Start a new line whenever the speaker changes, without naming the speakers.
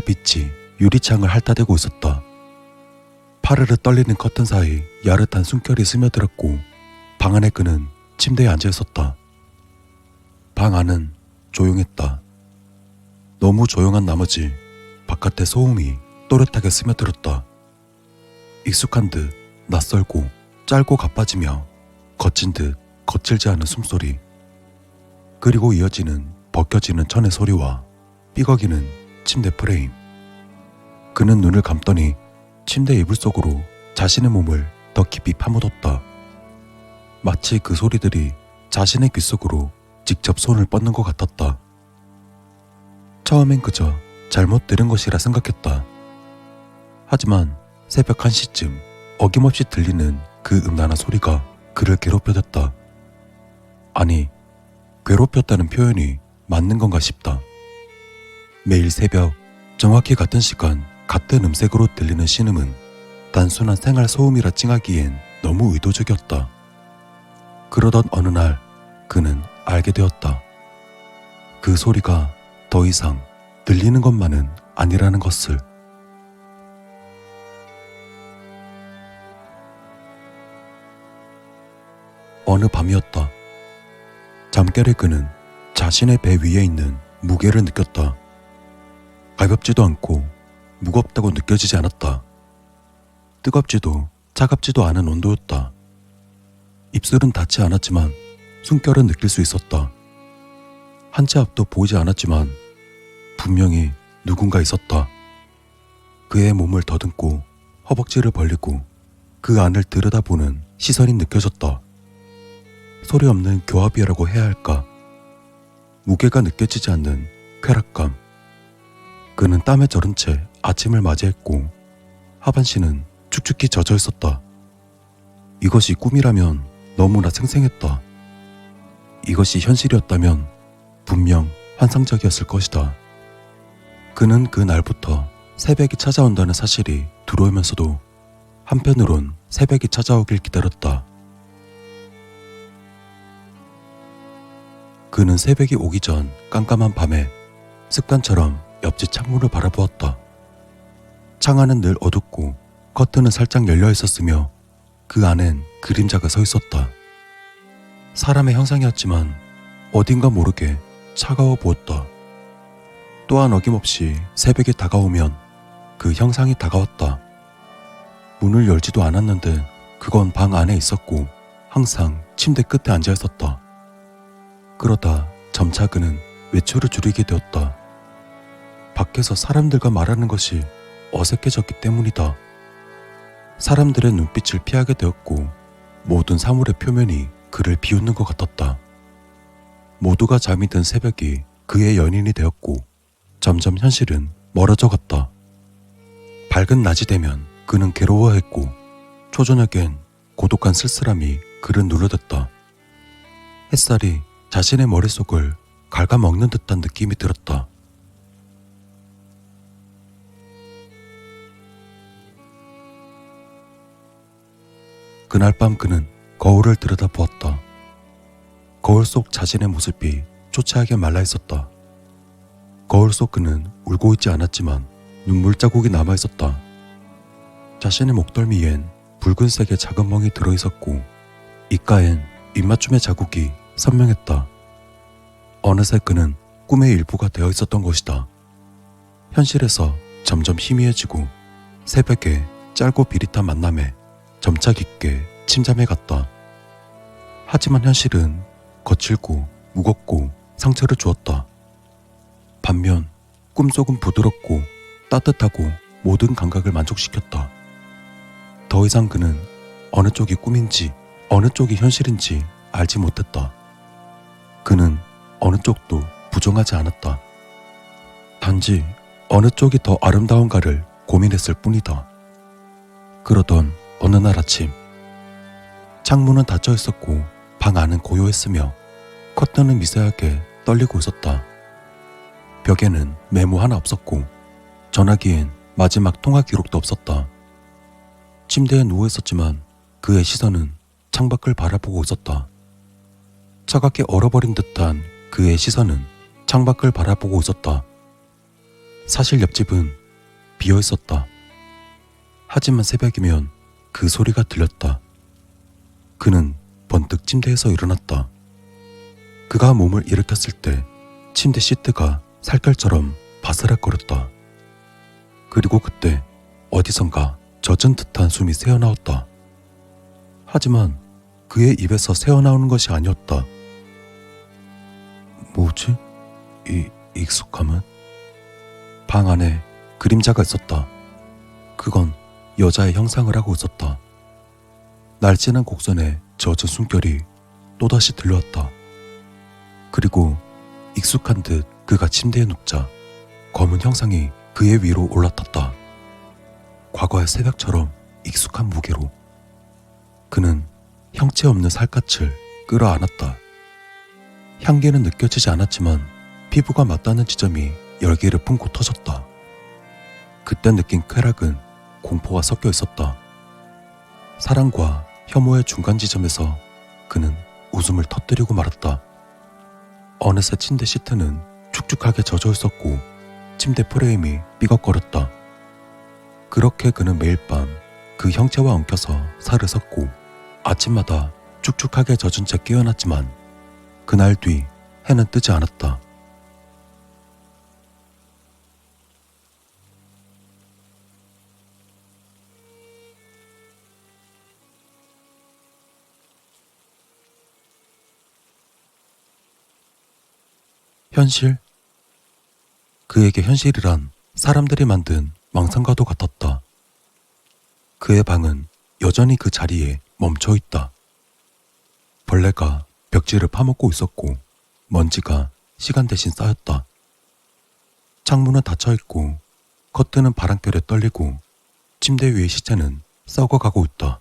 달빛이 유리창을 핥아대고 있었다. 파르르 떨리는 커튼 사이 야릇한 숨결이 스며들었고 방 안에 그는 침대에 앉아 있었다. 방 안은 조용했다. 너무 조용한 나머지 바깥의 소음이 또렷하게 스며들었다. 익숙한 듯 낯설고 짧고 가빠지며 거친 듯 거칠지 않은 숨소리, 그리고 이어지는 벗겨지는 천의 소리와 삐걱이는 침대 프레임. 그는 눈을 감더니 침대 이불 속으로 자신의 몸을 더 깊이 파묻었다. 마치 그 소리들이 자신의 귀 속으로 직접 손을 뻗는 것 같았다. 처음엔 그저 잘못 들은 것이라 생각했다. 하지만 새벽 1시쯤 어김없이 들리는 그 음란한 소리가 그를 괴롭혀댔다. 아니, 괴롭혔다는 표현이 맞는 건가 싶다. 매일 새벽 정확히 같은 시간 같은 음색으로 들리는 신음은 단순한 생활 소음이라 칭하기엔 너무 의도적이었다. 그러던 어느 날 그는 알게 되었다. 그 소리가 더 이상 들리는 것만은 아니라는 것을. 어느 밤이었다. 잠결에 그는 자신의 배 위에 있는 무게를 느꼈다. 가볍지도 않고 무겁다고 느껴지지 않았다. 뜨겁지도 차갑지도 않은 온도였다. 입술은 닿지 않았지만 숨결은 느낄 수 있었다. 한 치 앞도 보이지 않았지만 분명히 누군가 있었다. 그의 몸을 더듬고 허벅지를 벌리고 그 안을 들여다보는 시선이 느껴졌다. 소리 없는 교합이라고 해야 할까? 무게가 느껴지지 않는 쾌락감. 그는 땀에 절은 채 아침을 맞이했고 하반신은 축축히 젖어 있었다. 이것이 꿈이라면 너무나 생생했다. 이것이 현실이었다면 분명 환상적이었을 것이다. 그는 그 날부터 새벽이 찾아온다는 사실이 두려우면서도 한편으론 새벽이 찾아오길 기다렸다. 그는 새벽이 오기 전 깜깜한 밤에 습관처럼 옆집 창문을 바라보았다. 창안은 늘 어둡고 커튼은 살짝 열려 있었으며 그 안엔 그림자가 서 있었다. 사람의 형상이었지만 어딘가 모르게 차가워 보였다. 또한 어김없이 새벽이 다가오면 그 형상이 다가왔다. 문을 열지도 않았는데 그건 방 안에 있었고 항상 침대 끝에 앉아 있었다. 그러다 점차 그는 외출을 줄이게 되었다. 밖에서 사람들과 말하는 것이 어색해졌기 때문이다. 사람들의 눈빛을 피하게 되었고 모든 사물의 표면이 그를 비웃는 것 같았다. 모두가 잠이 든 새벽이 그의 연인이 되었고 점점 현실은 멀어져 갔다. 밝은 낮이 되면 그는 괴로워했고 초저녁엔 고독한 쓸쓸함이 그를 눌러댔다. 햇살이 자신의 머릿속을 갉아먹는 듯한 느낌이 들었다. 그날 밤 그는 거울을 들여다보았다. 거울 속 자신의 모습이 초췌하게 말라 있었다. 거울 속 그는 울고 있지 않았지만 눈물 자국이 남아 있었다. 자신의 목덜미엔 붉은색의 작은 멍이 들어 있었고 입가엔 입맞춤의 자국이 선명했다. 어느새 그는 꿈의 일부가 되어 있었던 것이다. 현실에서 점점 희미해지고 새벽에 짧고 비릿한 만남에 점차 깊게 침잠해 갔다. 하지만 현실은 거칠고 무겁고 상처를 주었다. 반면 꿈속은 부드럽고 따뜻하고 모든 감각을 만족시켰다. 더 이상 그는 어느 쪽이 꿈인지 어느 쪽이 현실인지 알지 못했다. 그는 어느 쪽도 부정하지 않았다. 단지 어느 쪽이 더 아름다운가를 고민했을 뿐이다. 그러던 어느 날 아침, 창문은 닫혀 있었고 방 안은 고요했으며 커튼은 미세하게 떨리고 있었다. 벽에는 메모 하나 없었고 전화기엔 마지막 통화 기록도 없었다. 침대에 누워 있었지만 그의 시선은 창밖을 바라보고 있었다. 차갑게 얼어버린 듯한 그의 시선은 창밖을 바라보고 있었다. 사실 옆집은 비어 있었다. 하지만 새벽이면 그 소리가 들렸다. 그는 번뜩 침대에서 일어났다. 그가 몸을 일으켰을 때 침대 시트가 살결처럼 바스락거렸다. 그리고 그때 어디선가 젖은 듯한 숨이 새어나왔다. 하지만 그의 입에서 새어나오는 것이 아니었다. 뭐지? 이 익숙함은? 방 안에 그림자가 있었다. 그건 여자의 형상을 하고 있었다. 날씬한 곡선에 젖은 숨결이 또다시 들려왔다. 그리고 익숙한 듯 그가 침대에 눕자 검은 형상이 그의 위로 올라탔다. 과거의 새벽처럼 익숙한 무게로 그는 형체 없는 살갗을 끌어안았다. 향기는 느껴지지 않았지만 피부가 맞닿는 지점이 열기를 품고 터졌다. 그때 느낀 쾌락은 공포와 섞여 있었다. 사랑과 혐오의 중간 지점에서 그는 웃음을 터뜨리고 말았다. 어느새 침대 시트는 축축하게 젖어 있었고 침대 프레임이 삐걱거렸다. 그렇게 그는 매일 밤 그 형체와 엉켜서 살을 섰고 아침마다 축축하게 젖은 채 깨어났지만 그날 뒤 해는 뜨지 않았다. 현실? 그에게 현실이란 사람들이 만든 망상과도 같았다. 그의 방은 여전히 그 자리에 멈춰 있다. 벌레가 벽지를 파먹고 있었고 먼지가 시간 대신 쌓였다. 창문은 닫혀 있고 커튼은 바람결에 떨리고 침대 위의 시체는 썩어가고 있다.